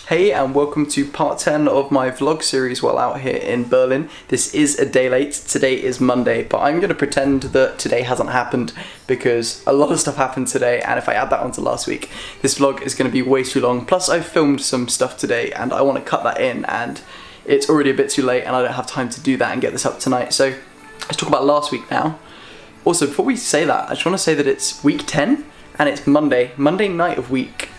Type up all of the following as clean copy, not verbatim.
Hey, and welcome to part 10 of my vlog series while out here in Berlin. This is a day late, today is Monday, but I'm going to pretend that today hasn't happened because a lot of stuff happened today, and if I add that onto last week, this vlog is going to be way too long. Plus I've filmed some stuff today and I want to cut that in, and it's already a bit too late and I don't have time to do that and get this up tonight. So let's talk about last week now. Also, before we say that, I just want to say that it's week 10 and it's Monday night of week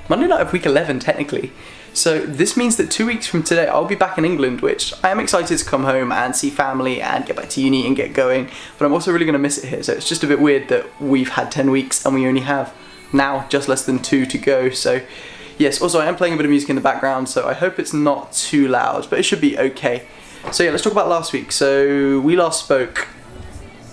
11 technically. So this means that 2 weeks from today I'll be back in England, which I am excited to come home and see family and get back to uni and get going, but I'm also really going to miss it here. So it's just a bit weird that we've had 10 weeks and we only have now just less than 2 to go. So yes, also I am playing a bit of music in the background, so I hope it's not too loud, but it should be okay. So yeah, let's talk about last week. So we last spoke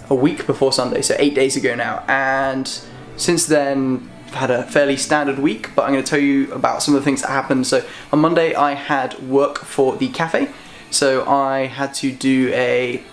a week before Sunday, so 8 days ago now, and since then I've had a fairly standard week, but I'm going to tell you about some of the things that happened. So on Monday I had work for the cafe, so I had to do a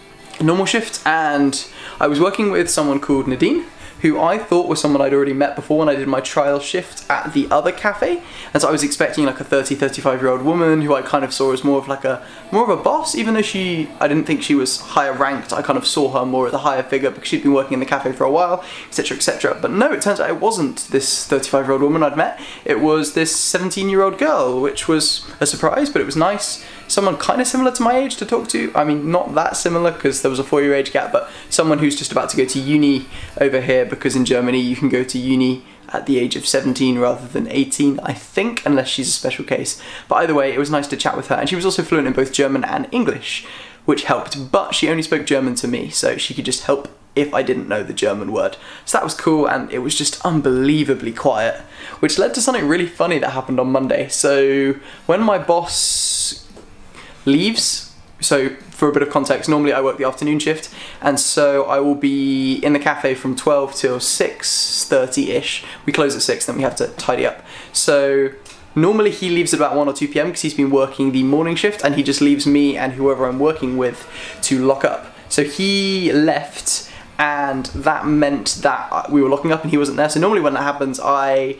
normal shift, and I was working with someone called Nadine, who I thought was someone I'd already met before when I did my trial shift at the other cafe. And so I was expecting like a 35-year-old woman who I kind of saw as more of a boss, even though I didn't think she was higher ranked. I kind of saw her more as a higher figure because she'd been working in the cafe for a while, etc, etc. But no, it turns out it wasn't this 35-year-old woman I'd met. It was this 17-year-old girl, which was a surprise, but it was nice. Someone kind of similar to my age to talk to. I mean, not that similar because there was a 4-year age gap, but someone who's just about to go to uni over here, because in Germany you can go to uni at the age of 17 rather than 18, I think, unless she's a special case. But either way, it was nice to chat with her, and she was also fluent in both German and English, which helped, but she only spoke German to me, so she could just help if I didn't know the German word. So that was cool, and it was just unbelievably quiet, which led to something really funny that happened on Monday. So when my boss leaves, so for a bit of context, normally I work the afternoon shift, and so I will be in the cafe from 12 till 6:30ish. We close at 6, then we have to tidy up. So normally he leaves at about 1 or 2 p.m. because he's been working the morning shift, and he just leaves me and whoever I'm working with to lock up. So he left, and that meant that we were locking up and he wasn't there. So normally when that happens, I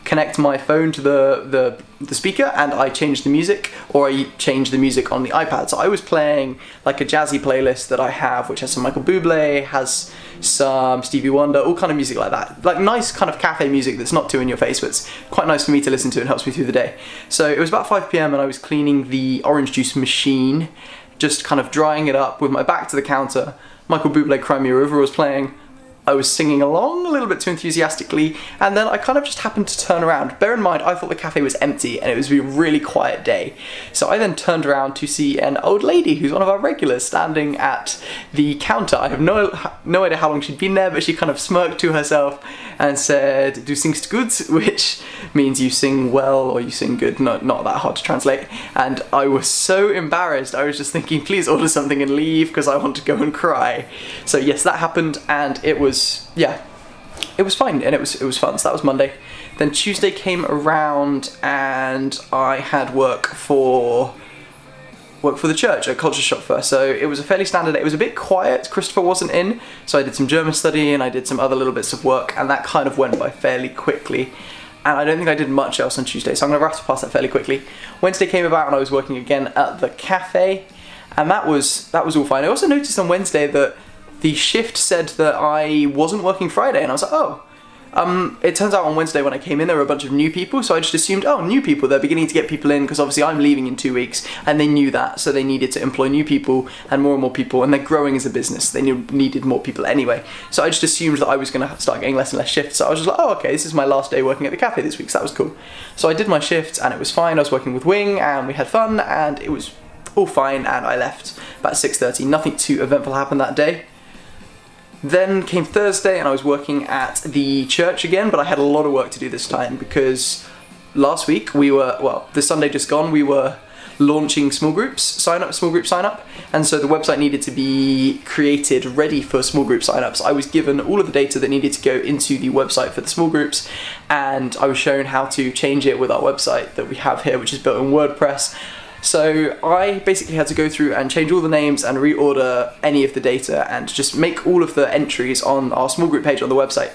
connect my phone to the speaker and I change the music, or I change the music on the iPad. So I was playing like a jazzy playlist that I have, which has some Michael Bublé, has some Stevie Wonder, all kind of music like that. Like nice kind of cafe music that's not too in your face, but it's quite nice for me to listen to and helps me through the day. So it was about 5 p.m. and I was cleaning the orange juice machine, just kind of drying it up with my back to the counter. Michael Bublé, Cry Me a River was playing. I was singing along a little bit too enthusiastically, and then I kind of just happened to turn around. Bear in mind, I thought the cafe was empty and it was a really quiet day. So I then turned around to see an old lady who's one of our regulars standing at the counter. I have no idea how long she'd been there, but she kind of smirked to herself and said, "Du singst gut," which means you sing well or you sing good, not that hard to translate. And I was so embarrassed, I was just thinking, please order something and leave because I want to go and cry. So yes, that happened, and it was fine, and it was fun. So that was Monday. Then Tuesday came around and I had work for the church at Culture Shop first. So it was a fairly standard day. It was a bit quiet. Christopher wasn't in, so I did some German study and I did some other little bits of work, and that kind of went by fairly quickly. And I don't think I did much else on Tuesday, so I'm going to rattle past that fairly quickly. Wednesday came about and I was working again at the cafe, and that was all fine. I also noticed on Wednesday that the shift said that I wasn't working Friday, and I was like, oh. It turns out on Wednesday when I came in there were a bunch of new people, so I just assumed, oh, new people, they're beginning to get people in, because obviously I'm leaving in 2 weeks, and they knew that, so they needed to employ new people and more people, and they're growing as a business, they needed more people anyway. So I just assumed that I was going to start getting less and less shifts, so I was just like, oh, okay, this is my last day working at the cafe this week, so that was cool. So I did my shift, and it was fine. I was working with Wing, and we had fun, and it was all fine, and I left about 6:30. Nothing too eventful happened that day. Then came Thursday and I was working at the church again, but I had a lot of work to do this time because last week the Sunday just gone, we were launching small group sign up, and so the website needed to be created ready for small group sign-ups. I was given all of the data that needed to go into the website for the small groups, and I was shown how to change it with our website that we have here, which is built in WordPress. So I basically had to go through and change all the names and reorder any of the data and just make all of the entries on our small group page on the website.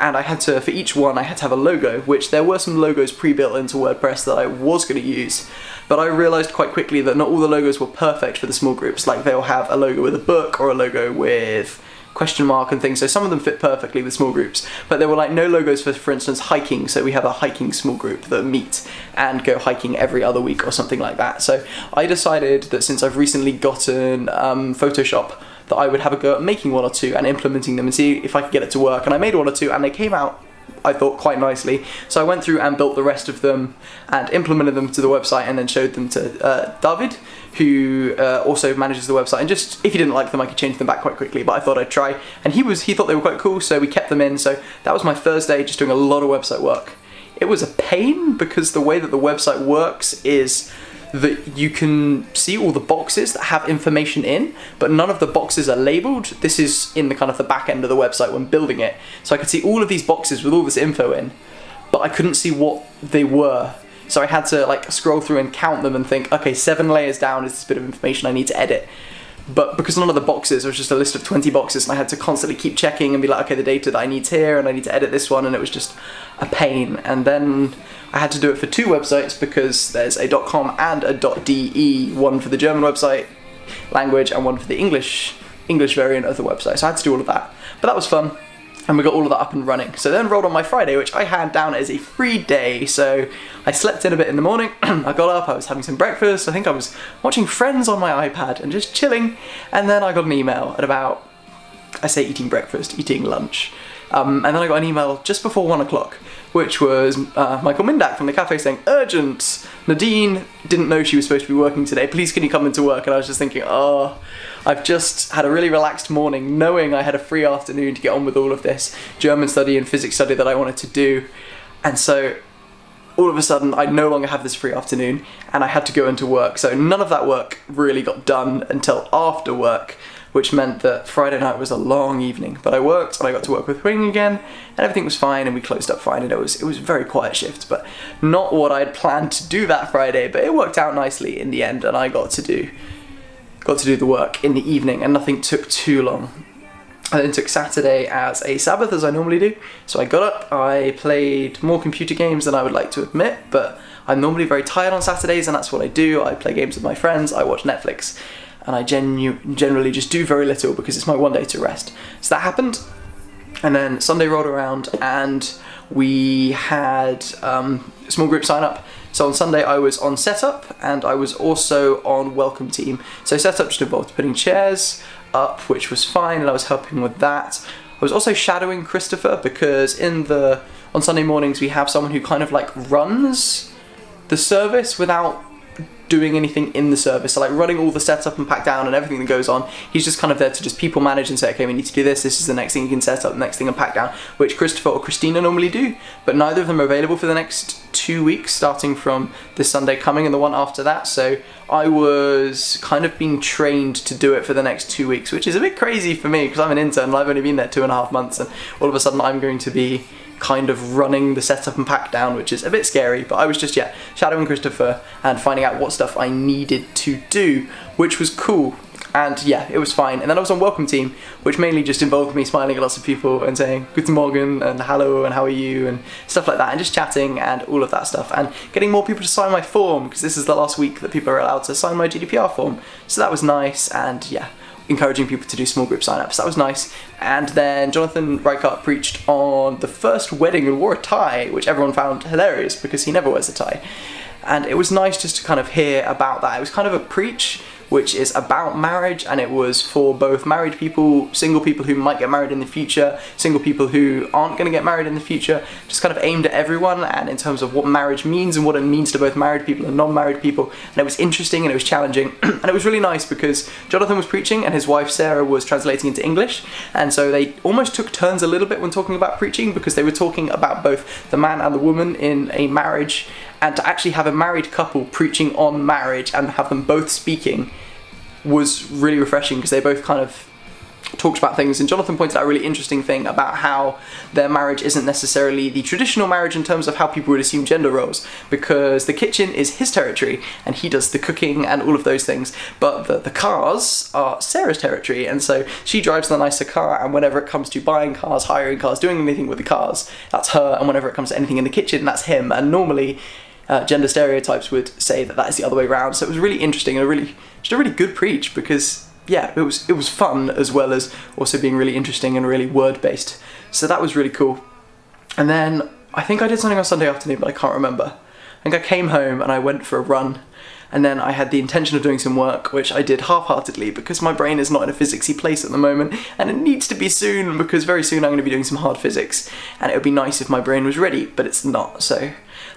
and I had to, for each one, I had to have a logo, which there were some logos pre-built into WordPress that I was going to use, but I realised quite quickly that not all the logos were perfect for the small groups. Like, they'll have a logo with a book or a logo with question mark and things, so some of them fit perfectly with small groups, but there were like no logos for instance, hiking. So we have a hiking small group that meet and go hiking every other week or something like that. So I decided that since I've recently gotten Photoshop, that I would have a go at making one or two and implementing them and see if I could get it to work. And I made one or two and they came out, I thought, quite nicely. So I went through and built the rest of them and implemented them to the website and then showed them to David, who also manages the website. And just, if he didn't like them, I could change them back quite quickly, but I thought I'd try. And he thought they were quite cool, so we kept them in. So that was my Thursday, just doing a lot of website work. It was a pain because the way that the website works is that you can see all the boxes that have information in, but none of the boxes are labeled. This is in the kind of the back end of the website when building it. So I could see all of these boxes with all this info in, but I couldn't see what they were. So I had to like scroll through and count them and think, okay, 7 layers down is this bit of information I need to edit. But because none of the boxes, it was just a list of 20 boxes, and I had to constantly keep checking and be like, okay, the data that I need here, and I need to edit this one, and it was just a pain. And then I had to do it for 2 websites because there's a .com and a .de, one for the German website language and one for the English variant of the website. So I had to do all of that. But that was fun, and we got all of that up and running. So then rolled on my Friday, which I had down as a free day. So I slept in a bit in the morning, I got up, I was having some breakfast, I think I was watching Friends on my iPad and just chilling, and then I got an email at about, I say eating breakfast, eating lunch, and then I got an email just before 1 o'clock, which was Michael Mindak from the cafe saying, urgent, Nadine didn't know she was supposed to be working today, please can you come into work? And I was just thinking, oh, I've just had a really relaxed morning knowing I had a free afternoon to get on with all of this German study and physics study that I wanted to do, and so all of a sudden I no longer have this free afternoon and I had to go into work. So none of that work really got done until after work, which meant that Friday night was a long evening. But I worked and I got to work with Wing again, and everything was fine and we closed up fine, and it was a very quiet shift, but not what I'd planned to do that Friday, but it worked out nicely in the end, and I got to do the work in the evening and nothing took too long. I then took Saturday as a Sabbath, as I normally do. So I got up, I played more computer games than I would like to admit, but I'm normally very tired on Saturdays, and that's what I do. I play games with my friends, I watch Netflix, and I generally just do very little because it's my one day to rest. So that happened, and then Sunday rolled around and we had small group sign up. So on Sunday I was on setup and I was also on welcome team. So setup just involved putting chairs up, which was fine, and I was helping with that. I was also shadowing Christopher because on Sunday mornings we have someone who kind of like runs the service without doing anything in the service, so like running all the setup and pack down and everything that goes on. He's just kind of there to just people manage and say, okay, we need to do this is the next thing you can set up, the next thing and pack down, which Christopher or Christina normally do, but neither of them are available for the next 2 weeks, starting from this Sunday coming and the one after that. So I was kind of being trained to do it for the next 2 weeks, which is a bit crazy for me because I'm an intern and I've only been there 2.5 months, and all of a sudden I'm going to be kind of running the setup and pack down, which is a bit scary. But I was just shadowing Christopher and finding out what stuff I needed to do, which was cool. And it was fine. And then I was on welcome team, which mainly just involved me smiling at lots of people and saying Guten Morgen and hello and how are you and stuff like that, and just chatting and all of that stuff, and getting more people to sign my form because this is the last week that people are allowed to sign my GDPR form. So that was nice, and encouraging people to do small group sign-ups. That was nice. And then Jonathan Reichardt preached on the first wedding and wore a tie, which everyone found hilarious because he never wears a tie. And it was nice just to kind of hear about that. It was kind of a preach which is about marriage, and it was for both married people, single people who might get married in the future, single people who aren't going to get married in the future, just kind of aimed at everyone, and in terms of what marriage means and what it means to both married people and non-married people. And it was interesting and it was challenging and it was really nice because Jonathan was preaching and his wife Sarah was translating into English, and so they almost took turns a little bit when talking about preaching, because they were talking about both the man and the woman in a marriage, and to actually have a married couple preaching on marriage and have them both speaking was really refreshing, because they both kind of talked about things, and Jonathan pointed out a really interesting thing about how their marriage isn't necessarily the traditional marriage in terms of how people would assume gender roles, because the kitchen is his territory and he does the cooking and all of those things, but the cars are Sarah's territory, and so she drives the nicer car, and whenever it comes to buying cars, hiring cars, doing anything with the cars, that's her, and whenever it comes to anything in the kitchen, that's him. And normally gender stereotypes would say that is the other way around. So it was really interesting and just a really good preach, because yeah, it was fun as well as also being really interesting and really word based. So that was really cool. And then I think I did something on Sunday afternoon, but I can't remember. I think I came home and I went for a run, and then I had the intention of doing some work, which I did half-heartedly because my brain is not in a physicsy place at the moment, and it needs to be soon, because very soon I'm going to be doing some hard physics, and it would be nice if my brain was ready, but it's not. So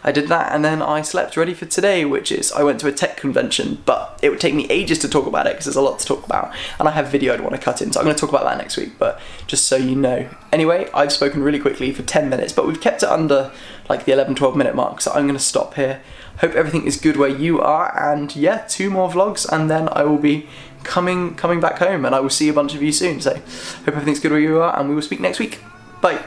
I did that, and then I slept ready for today, which is I went to a tech convention, but it would take me ages to talk about it because there's a lot to talk about, and I have video I'd want to cut in, so I'm going to talk about that next week, but just so you know. Anyway, I've spoken really quickly for 10 minutes, but we've kept it under like the 11-12 minute mark, so I'm going to stop here. Hope everything is good where you are, and yeah, 2 more vlogs, and then I will be coming back home, and I will see a bunch of you soon. So hope everything's good where you are, and we will speak next week. Bye.